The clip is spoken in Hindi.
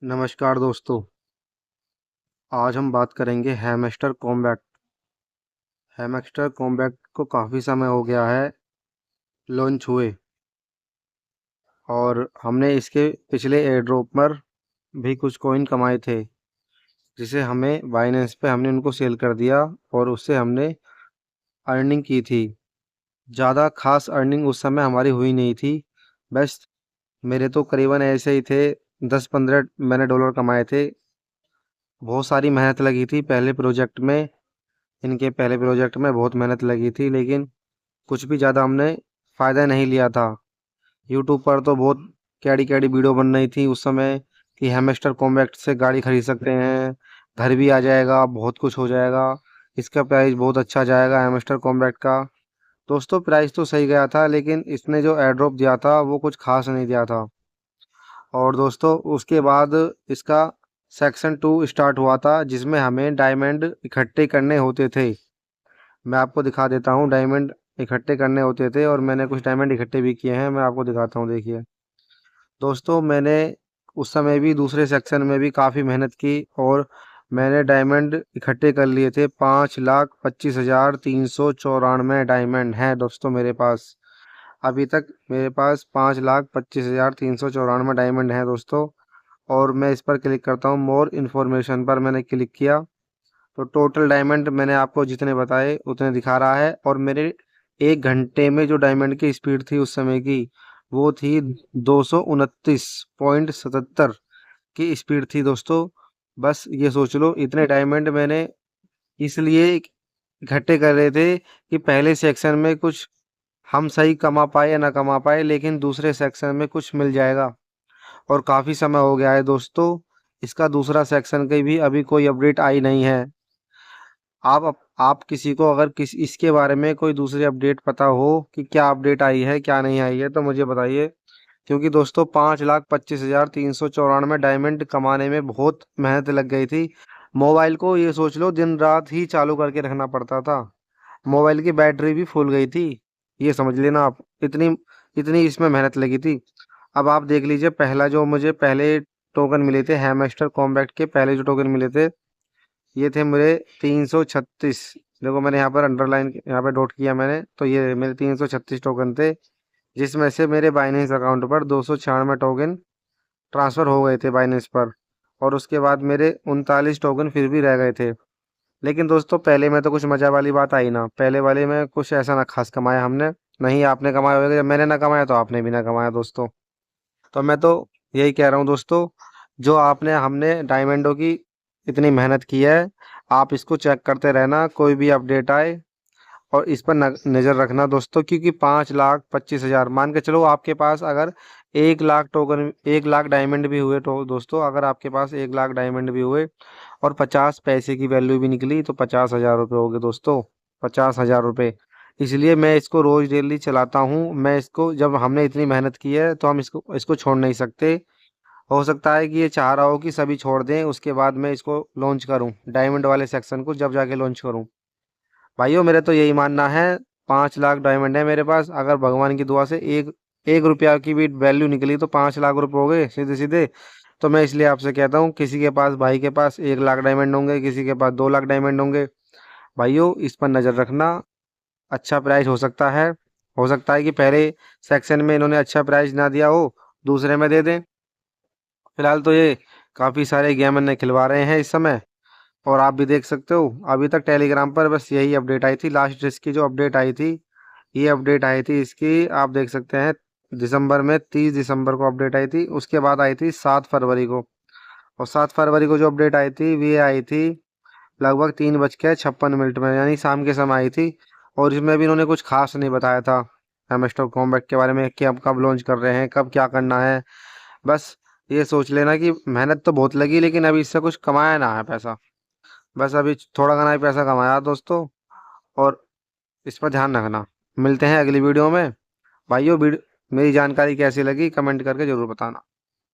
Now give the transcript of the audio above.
नमस्कार दोस्तों। आज हम बात करेंगे हैमस्टर कॉम्बैट। हैमस्टर कॉम्बैट को काफ़ी समय हो गया है लॉन्च हुए, और हमने इसके पिछले एयर ड्रॉप पर भी कुछ कॉइन कमाए थे, जिसे हमें बाइनेंस पे हमने उनको सेल कर दिया और उससे हमने अर्निंग की थी। ज़्यादा खास अर्निंग उस समय हमारी हुई नहीं थी। बस मेरे तो करीबन ऐसे ही थे, 10-15 मैंने डॉलर कमाए थे। बहुत सारी मेहनत लगी थी पहले प्रोजेक्ट में। इनके पहले प्रोजेक्ट में बहुत मेहनत लगी थी, लेकिन कुछ भी ज़्यादा हमने फ़ायदा नहीं लिया था। यूट्यूब पर तो बहुत कैडी-कैडी वीडियो बन रही थी उस समय कि हैमस्टर कॉम्बैट से गाड़ी खरीद सकते हैं, घर भी आ जाएगा, बहुत कुछ हो जाएगा, इसका प्राइस बहुत अच्छा जाएगा हैमस्टर कॉम्बैट का। दोस्तों, प्राइस तो सही गया था, लेकिन इसने जो एयर ड्रॉप दिया था वो कुछ खास नहीं दिया था। और दोस्तों, उसके बाद इसका सेक्शन 2 स्टार्ट हुआ था, जिसमें हमें डायमंड इकट्ठे करने होते थे। मैं आपको दिखा देता हूँ, डायमंड इकट्ठे करने होते थे और मैंने कुछ डायमंड इकट्ठे भी किए हैं। मैं आपको दिखाता हूँ, देखिए दोस्तों। मैंने उस समय भी दूसरे सेक्शन में भी काफ़ी मेहनत की और मैंने डायमंड इकट्ठे कर लिए थे। 5,25,394 डायमंड हैं दोस्तों मेरे पास। अभी तक मेरे पास 5,25,394 डायमंड हैं दोस्तों। और मैं इस पर क्लिक करता हूँ, मोर इन्फॉर्मेशन पर मैंने क्लिक किया तो टोटल डायमंड मैंने आपको जितने बताए उतने दिखा रहा है। और मेरे 1 घंटे में जो डायमंड की स्पीड थी उस समय की, वो थी 229.77 की स्पीड थी दोस्तों। बस ये सोच लो, इतने डायमंड मैंने इसलिए इकट्ठे कर रहे थे कि पहले सेक्शन में कुछ हम सही कमा पाए या ना कमा पाए, लेकिन दूसरे सेक्शन में कुछ मिल जाएगा। और काफ़ी समय हो गया है दोस्तों, इसका दूसरा सेक्शन की भी अभी कोई अपडेट आई नहीं है। आप किसी को अगर इसके बारे में कोई दूसरी अपडेट पता हो कि क्या अपडेट आई है क्या नहीं आई है तो मुझे बताइए। क्योंकि दोस्तों, 5,25,394 डायमंड कमाने में बहुत मेहनत लग गई थी। मोबाइल को ये सोच लो, दिन रात ही चालू करके रखना पड़ता था। मोबाइल की बैटरी भी फूल गई थी, ये समझ लेना आप। इतनी इतनी इसमें मेहनत लगी थी। अब आप देख लीजिए, पहला जो मुझे पहले टोकन मिले थे हैमस्टर कॉम्बैट के, पहले जो टोकन मिले थे ये थे मेरे 336। देखो, मैंने यहाँ पर अंडरलाइन यहाँ पे डॉट किया मैंने, तो ये मेरे 336 टोकन थे, जिसमें से मेरे बाइनेंस अकाउंट पर 296 टोकन ट्रांसफ़र हो गए थे बाइनेंस पर। और उसके बाद मेरे 39 टोकन फिर भी रह गए थे। लेकिन दोस्तों, पहले में तो कुछ मज़ा वाली बात आई ना, पहले वाले में कुछ ऐसा ना खास कमाया हमने। नहीं आपने कमाया होगा, जब मैंने ना कमाया तो आपने भी ना कमाया दोस्तों। तो मैं तो यही कह रहा हूँ दोस्तों, जो आपने हमने डायमंडों की इतनी मेहनत की है, आप इसको चेक करते रहना, कोई भी अपडेट आए और इस पर नज़र रखना दोस्तों। क्योंकि 5,25,000 मान के चलो, आपके पास अगर 1 लाख टोकन 1 लाख डायमंड भी हुए तो दोस्तों, अगर आपके पास 1 लाख डायमंड भी हुए और 50 पैसे की वैल्यू भी निकली तो 50,000 रुपये हो गए दोस्तों। 50,000 रुपये। इसलिए मैं इसको रोज़ डेली चलाता हूँ। मैं इसको, जब हमने इतनी मेहनत की है तो हम इसको इसको छोड़ नहीं सकते। हो सकता है कि ये चाह रहा हो कि सभी छोड़ दें, उसके बाद मैं इसको लॉन्च करूं, डायमंड वाले सेक्शन को जब जाके लॉन्च करूं। भाइयों, मेरा तो यही मानना है, 5 लाख डायमंड है मेरे पास। अगर भगवान की दुआ से एक एक रुपया की भी वैल्यू निकली तो 5 लाख रुपए हो गए सीधे सीधे। तो मैं इसलिए आपसे कहता हूँ, किसी के पास, भाई के पास 1 लाख डायमंड होंगे, किसी के पास 2 लाख डायमंड होंगे, भाइयों इस पर नज़र रखना। अच्छा प्राइस हो सकता है। हो सकता है कि पहले सेक्शन में इन्होंने अच्छा प्राइस ना दिया हो, दूसरे में दे दें। फिलहाल तो ये काफ़ी सारे गेम ने खिलवा रहे हैं इस समय। और आप भी देख सकते हो, अभी तक टेलीग्राम पर बस यही अपडेट आई थी। लास्ट इसकी जो अपडेट आई थी, ये अपडेट आई थी इसकी, आप देख सकते हैं, दिसंबर में 30 दिसंबर को अपडेट आई थी। उसके बाद आई थी 7 फरवरी को। और 7 फरवरी को जो अपडेट आई थी, ये आई थी लगभग 3:56 में, यानी शाम के समय आई थी। और इसमें भी इन्होंने कुछ खास नहीं बताया था हैमस्टर कॉम्बैट के बारे में कि अब कब लॉन्च कर रहे हैं, कब क्या करना है। बस ये सोच लेना कि मेहनत तो बहुत लगी, लेकिन अभी इससे कुछ कमाया ना है पैसा। बस अभी थोड़ा घना ही पैसा कमाया दोस्तों। और इस पर ध्यान रखना। मिलते हैं अगली वीडियो में। भाइयों, मेरी जानकारी कैसी लगी कमेंट करके ज़रूर बताना।